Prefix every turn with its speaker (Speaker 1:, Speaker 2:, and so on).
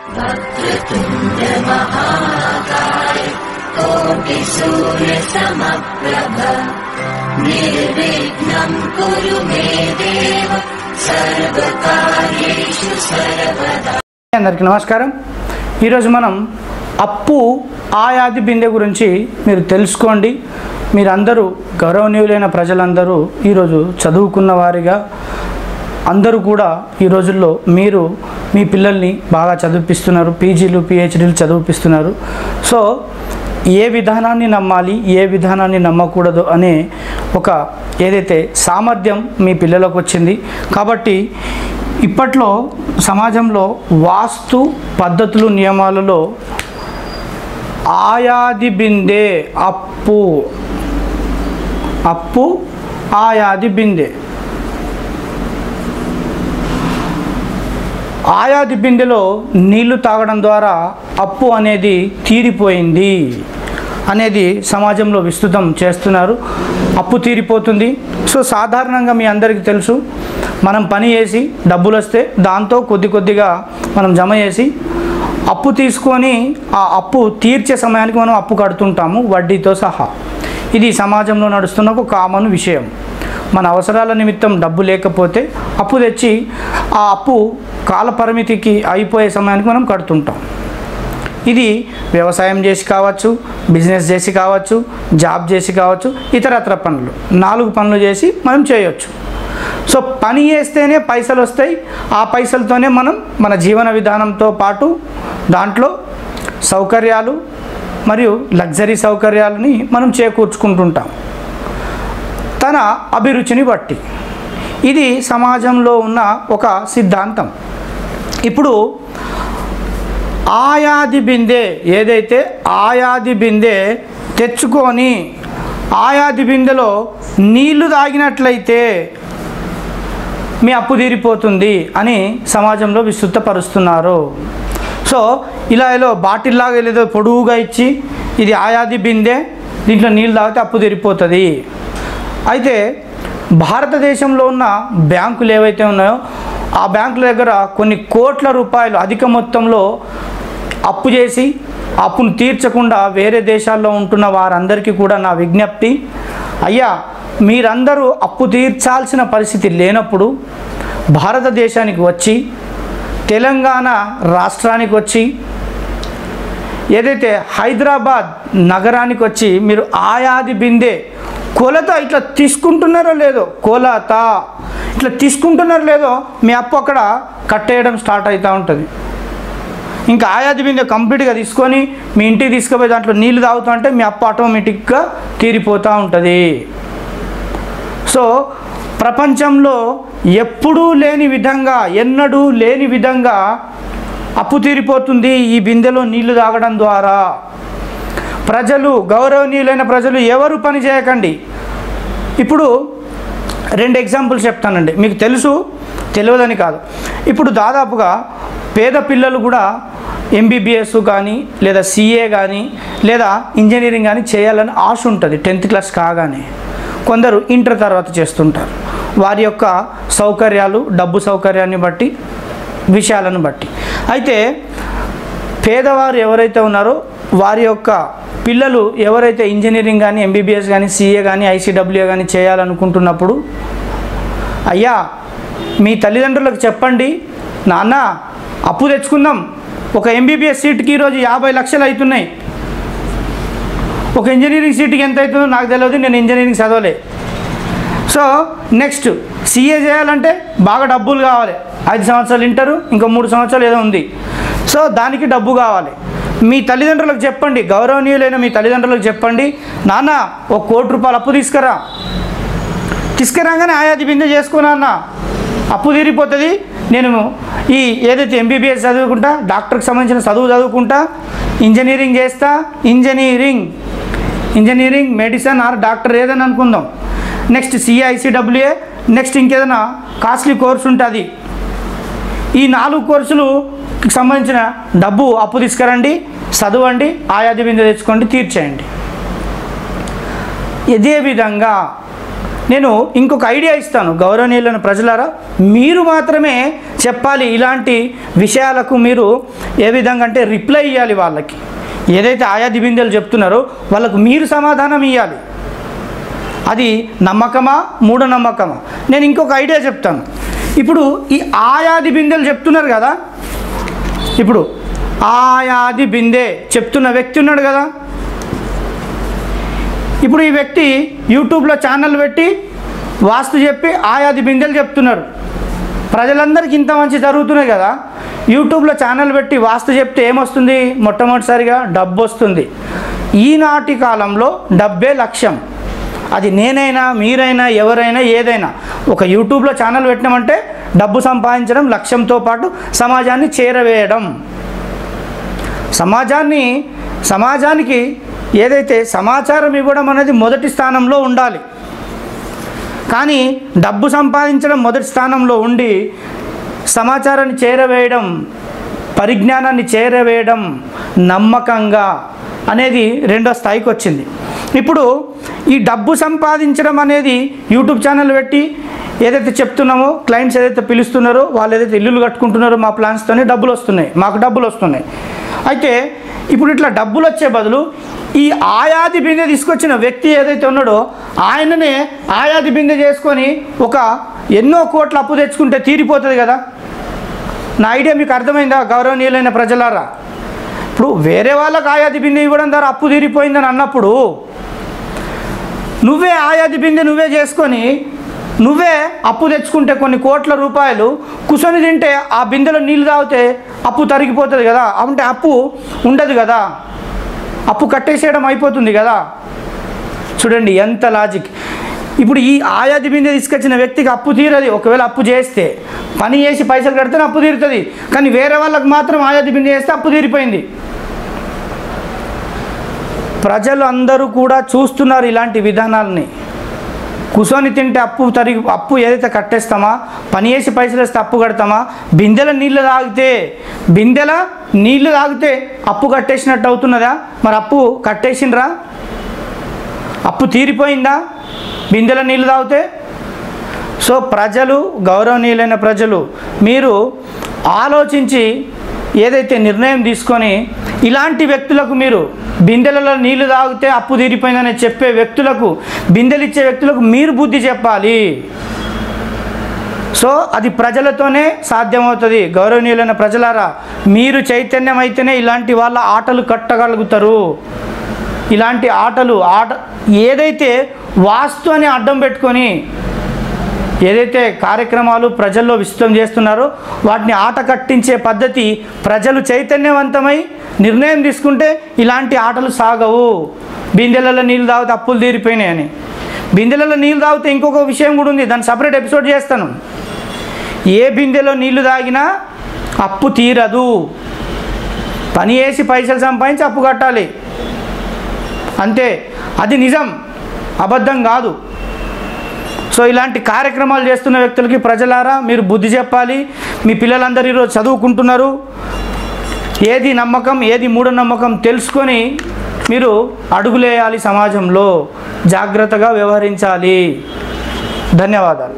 Speaker 1: वक्रतुण्ड महाकाय कोटि सूर्य समप्रभ निर्विघ्नं कुरु मे देव सर्वकार्येषु सर्वदा।
Speaker 2: అందరికీ నమస్కారం। ఈరోజు మనం అప్పు ఆయాది బిందె గురించి మీరు తెలుసుకోండి। మీరందరూ గౌరవనీయులైన ప్రజలందరూ ఈరోజు చదువుకున్న వారిగా అందరూ కూడా ఈ రోజుల్లో మీరు మీ పిల్లల్ని బాగా చదివిపిస్తున్నారు, పీజీలు పిహెచ్డీలు చదివిపిస్తున్నారు। సో ఏ విధానాన్ని నమ్మాలి, ఏ విధానాన్ని నమ్మకూడదు అనే ఒక ఏదైతే సామర్థ్యం మీ పిల్లలకు వచ్చింది। కాబట్టి ఇప్పట్లో సమాజంలో వాస్తు పద్ధతులు నియమాలలో ఆయాది బిందె అప్పు ఆయాది బిందె ఆయాది బిందెలో నీళ్లు తాగడం ద్వారా అప్పు అనేది తీరిపోయింది అనేది సమాజంలో విస్తృతం చేస్తున్నారు। అప్పు తీరిపోతుంది। సో సాధారణంగా మీ అందరికీ తెలుసు, మనం పని చేసి డబ్బులు వస్తే దాంతో కొద్దిగా మనం జమ చేసి అప్పు తీసుకొని ఆ అప్పు తీర్చే సమయానికి మనం అప్పు కడుతుంటాము వడ్డీతో సహా। ఇది సమాజంలో నడుస్తున్న ఒక కామన్ విషయం। మన అవసరాల నిమిత్తం డబ్బు లేకపోతే అప్పు తెచ్చి ఆ అప్పు కాల పరిమితికి అయిపోయే సమయానికి మనం కడుతుంటాం। ఇది వ్యవసాయం చేసి కావచ్చు, బిజినెస్ చేసి కావచ్చు, జాబ్ చేసి కావచ్చు, ఇతరత్ర పనులు 4 పనులు చేసి మనం చేయొచ్చు। సో పని చేస్తేనే పైసలు వస్తాయి। ఆ పైసలతోనే మనం మన జీవన విధానంతో పాటు దాంట్లో సౌకర్యాలు మరియు లగ్జరీ సౌకర్యాలని మనం చేకూర్చుకుంటుంటాం తన అభిరుచిని బట్టి। ఇది సమాజంలో ఉన్న ఒక సిద్ధాంతం। ఇప్పుడు ఆయాది బిందె ఏదైతే ఆయాది బిందె తెచ్చుకొని ఆయాది బిందెలో నీళ్లు తాగినట్లయితే మీ అప్పు తీరిపోతుంది అని సమాజంలో విస్తృతపరుస్తున్నారు। సో ఇలా బాటిల్లాగా లేదో పొడువుగా ఇచ్చి ఇది ఆయాది బిందె, దీంట్లో నీళ్ళు తాగితే అప్పు తీరిపోతుంది। అయితే భారతదేశంలో ఉన్న బ్యాంకులు ఏవైతే ఉన్నాయో ఆ బ్యాంకుల దగ్గర కొన్ని కోట్ల రూపాయలు అధిక మొత్తంలో అప్పు చేసి అప్పును తీర్చకుండా వేరే దేశాల్లో ఉంటున్న వారందరికీ కూడా నా విజ్ఞప్తి, అయ్యా మీరందరూ అప్పు తీర్చాల్సిన పరిస్థితి లేనప్పుడు భారతదేశానికి వచ్చి తెలంగాణ రాష్ట్రానికి వచ్చి ఏదైతే హైదరాబాద్ నగరానికి వచ్చి మీరు ఆయాది బిందె కొలత ఇట్లా తీసుకుంటున్నారో లేదో, కొలత ఇట్లా తీసుకుంటున్నారో లేదో మీ అప్పు అక్కడ కట్టేయడం స్టార్ట్ అవుతూ ఉంటుంది। ఇంకా ఆయాది బిందె కంప్లీట్గా తీసుకొని మీ ఇంటికి తీసుకుపోయి దాంట్లో నీళ్ళు తాగుతూ ఉంటే మీ అప్పు ఆటోమేటిక్గా తీరిపోతూ ఉంటుంది। సో ప్రపంచంలో ఎప్పుడూ లేని విధంగా, ఎన్నడూ లేని విధంగా అప్పు తీరిపోతుంది ఈ బిందెలో నీళ్లు తాగడం ద్వారా। ప్రజలు, గౌరవనీయులైన ప్రజలు ఎవరు పని చేయకండి। ఇప్పుడు 2 ఎగ్జాంపుల్స్ చెప్తానండి, మీకు తెలుసు తెలియదని కాదు। ఇప్పుడు దాదాపుగా పేద పిల్లలు కూడా ఎంబీబీఎస్ కానీ లేదా సిఏ కానీ లేదా ఇంజనీరింగ్ కానీ చేయాలని ఆశ ఉంటుంది 10th క్లాస్ కాగానే। కొందరు ఇంటర్ తర్వాత చేస్తుంటారు, వారి యొక్క సౌకర్యాలు, డబ్బు సౌకర్యాన్ని బట్టి, విషయాలను బట్టి। అయితే పేదవారు ఎవరైతే ఉన్నారో వారి యొక్క పిల్లలు ఎవరైతే ఇంజనీరింగ్ కానీ ఎంబీబీఎస్ కానీ సిఏ కానీ ఐసీడబ్ల్యూ కానీ చేయాలనుకుంటున్నప్పుడు, అయ్యా మీ తల్లిదండ్రులకు చెప్పండి, నాన్న అప్పు తెచ్చుకుందాం, ఒక ఎంబీబీఎస్ సీట్కి ఈరోజు 50 లక్షలు అవుతున్నాయి, ఒక ఇంజనీరింగ్ సీట్కి ఎంత అవుతుందో నాకు తెలియదు, నేను ఇంజనీరింగ్ చదవలే। సో నెక్స్ట్ సిఏ చేయాలంటే బాగా డబ్బులు కావాలి, 5 సంవత్సరాలు ఇంటరు, ఇంకో 3 సంవత్సరాలు ఏదో ఉంది, సో దానికి డబ్బు కావాలి। మీ తల్లిదండ్రులకు చెప్పండి, గౌరవనీయులైన మీ తల్లిదండ్రులకు చెప్పండి, నాన్న 1 కోటి రూపాయలు అప్పు తీసుకురాగానే ఆయాది బిందె చేసుకున్నా అన్న, అప్పు తీరిపోతుంది, నేను ఈ ఏదైతే ఎంబీబీఎస్ చదువుకుంటా, డాక్టర్కి సంబంధించిన చదువుకుంటా, ఇంజనీరింగ్ చేస్తా, ఇంజనీరింగ్ మెడిసిన్ ఆర్ డాక్టర్ ఏదైనా అనుకుందాం, నెక్స్ట్ సిఏ ఐసీడబ్ల్యూఏ, నెక్స్ట్ ఇంకేదైనా కాస్ట్లీ కోర్సు ఉంటుంది, ఈ 4 కోర్సులకు సంబంధించిన డబ్బు అప్పు తీసుకురండి, చదవండి, ఆయాది బిందె తెచ్చుకోండి, తీర్చేయండి। ఇదే విధంగా నేను ఇంకొక ఐడియా ఇస్తాను, గౌరవనీయులైన ప్రజలారా, మీరు మాత్రమే చెప్పాలి ఇలాంటి విషయాలకు. మీరు ఏ విధంగా అంటే రిప్లై ఇవ్వాలి వాళ్ళకి, ఏదైతే ఆయాది బిందెలు చెప్తున్నారో వాళ్ళకు మీరు సమాధానం ఇవ్వాలి. అది నమ్మకమా మూఢనమ్మకమా? నేను ఇంకొక ఐడియా చెప్తాను. ఇప్పుడు ఈ ఆయాది బిందెలు చెప్తున్నారు కదా, ఇప్పుడు ఆయాది బిందె చెప్తున్న వ్యక్తి ఉన్నాడు కదా, ఇప్పుడు ఈ వ్యక్తి యూట్యూబ్లో ఛానల్ పెట్టి వాస్తు చెప్పి ఆయాది బిందెలు చెప్తున్నారు. ప్రజలందరికీ ఇంత మంచి జరుగుతున్నాయి కదా, యూట్యూబ్లో ఛానల్ పెట్టి వాస్తు చెప్తే ఏమొస్తుంది? మొట్టమొదటిసారిగా డబ్బు వస్తుంది. ఈనాటి కాలంలో డబ్బే లక్ష్యం. అది నేనైనా మీరైనా ఎవరైనా ఏదైనా ఒక యూట్యూబ్లో ఛానల్ పెట్టినామంటే డబ్బు సంపాదించడం లక్ష్యంతో పాటు సమాజాన్ని చేరవేయడం. సమాజానికి ఏదైతే సమాచారం ఇవ్వడం అనేది మొదటి స్థానంలో ఉండాలి. కానీ డబ్బు సంపాదించడం మొదటి స్థానంలో ఉండి సమాచారాన్ని చేరవేయడం, పరిజ్ఞానాన్ని చేరవేయడం నమ్మకంగా అనేది రెండో స్థాయికి వచ్చింది. ఇప్పుడు ఈ డబ్బు సంపాదించడం అనేది యూట్యూబ్ ఛానల్ పెట్టి ఏదైతే చెప్తున్నామో, క్లయింట్స్ ఏదైతే పిలుస్తున్నారో, వాళ్ళు ఏదైతే ఇల్లులు కట్టుకుంటున్నారో మా ప్లాన్స్తోనే డబ్బులు వస్తున్నాయి, మాకు డబ్బులు వస్తున్నాయి. అయితే ఇప్పుడు ఇట్లా డబ్బులు వచ్చే బదులు ఈ ఆయాది బిందె తీసుకొచ్చిన వ్యక్తి ఏదైతే ఉన్నాడో ఆయననే ఆయాది బిందె చేసుకొని ఒక ఎన్నో కోట్ల అప్పు తెచ్చుకుంటే తీరిపోతుంది కదా. నా ఐడియా మీకు అర్థమైందా గౌరవనీయులైన ప్రజలారా? ఇప్పుడు వేరే వాళ్ళకి ఆయాది బిందె ఇవ్వడం ద్వారా అప్పు తీరిపోయిందని అన్నప్పుడు నువ్వే ఆయాది బిందె నువ్వే చేసుకొని నువ్వే అప్పు తెచ్చుకుంటే కొన్ని కోట్ల రూపాయలు కూర్చొని తింటే ఆ బిందెలో నీళ్ళు తాగితే అప్పు తరిగిపోతుంది కదా, అంటే అప్పు ఉండదు కదా, అప్పు కట్టేసేయడం అయిపోతుంది కదా. చూడండి ఎంత లాజిక్. ఇప్పుడు ఈ ఆయాది బిందె తీసుకొచ్చిన వ్యక్తికి అప్పు తీరది. ఒకవేళ అప్పు చేస్తే పని చేసి పైసలు కడితేనే అప్పు తీరుతుంది, కానీ వేరే వాళ్ళకి మాత్రం ఆయాది బిందె చేస్తే అప్పు తీరిపోయింది. ప్రజలు అందరూ కూడా చూస్తున్నారు ఇలాంటి విధానాలని. కూర్చొని తింటే అప్పు ఏదైతే కట్టేస్తామా, పని చేసి పైసలు వేస్తే అప్పు కడతామా, బిందెల నీళ్ళు తాగితే అప్పు కట్టేసినట్టు అవుతున్నదా? మరి అప్పు కట్టేసిండ్రా? అప్పు తీరిపోయిందా బిందెల నీళ్ళు తాగితే? సో ప్రజలు, గౌరవనీయులైన ప్రజలు, మీరు ఆలోచించి ఏదైతే నిర్ణయం తీసుకొని ఇలాంటి వ్యక్తులకు, మీరు బిందెలలో నీళ్లు తాగితే అప్పు తీరిపోయిందని చెప్పే వ్యక్తులకు, బిందెలు ఇచ్చే వ్యక్తులకు మీరు బుద్ధి చెప్పాలి. సో అది ప్రజలతోనే సాధ్యమవుతుంది. గౌరవనీయులైన ప్రజలారా, మీరు చైతన్యం అయితేనే ఇలాంటి వాళ్ళ ఆటలు కట్టగలుగుతారు. ఇలాంటి ఆట ఏదైతే వాస్తు అని అడ్డం పెట్టుకొని ఏదైతే కార్యక్రమాలు ప్రజల్లో విస్తృతం చేస్తున్నారో వాటిని ఆట కట్టించే పద్ధతి, ప్రజలు చైతన్యవంతమై నిర్ణయం తీసుకుంటే ఇలాంటి ఆటలు సాగవు. బిందెలలో నీళ్ళు తాగితే అప్పులు తీరిపోయినాయని. బిందెలలో నీళ్ళు తాగితే ఇంకొక విషయం కూడా ఉంది, దాన్ని సపరేట్ ఎపిసోడ్ చేస్తాను. ఏ బిందెలో నీళ్లు తాగినా అప్పు తీరదు. పని చేసి పైసలు సంపాదించి అప్పు కట్టాలి అంతే. అది నిజం, అబద్ధం కాదు. సో ఇలాంటి కార్యక్రమాలు చేస్తున్న వ్యక్తులకి ప్రజలారా మీరు బుద్ధి చెప్పాలి. మీ పిల్లలందరూ ఈరోజు చదువుకుంటున్నారు, ఏది నమ్మకం ఏది మూఢనమ్మకం తెలుసుకొని మీరు అడుగులేయాలి. సమాజంలో జాగ్రత్తగా వ్యవహరించాలి. ధన్యవాదాలు.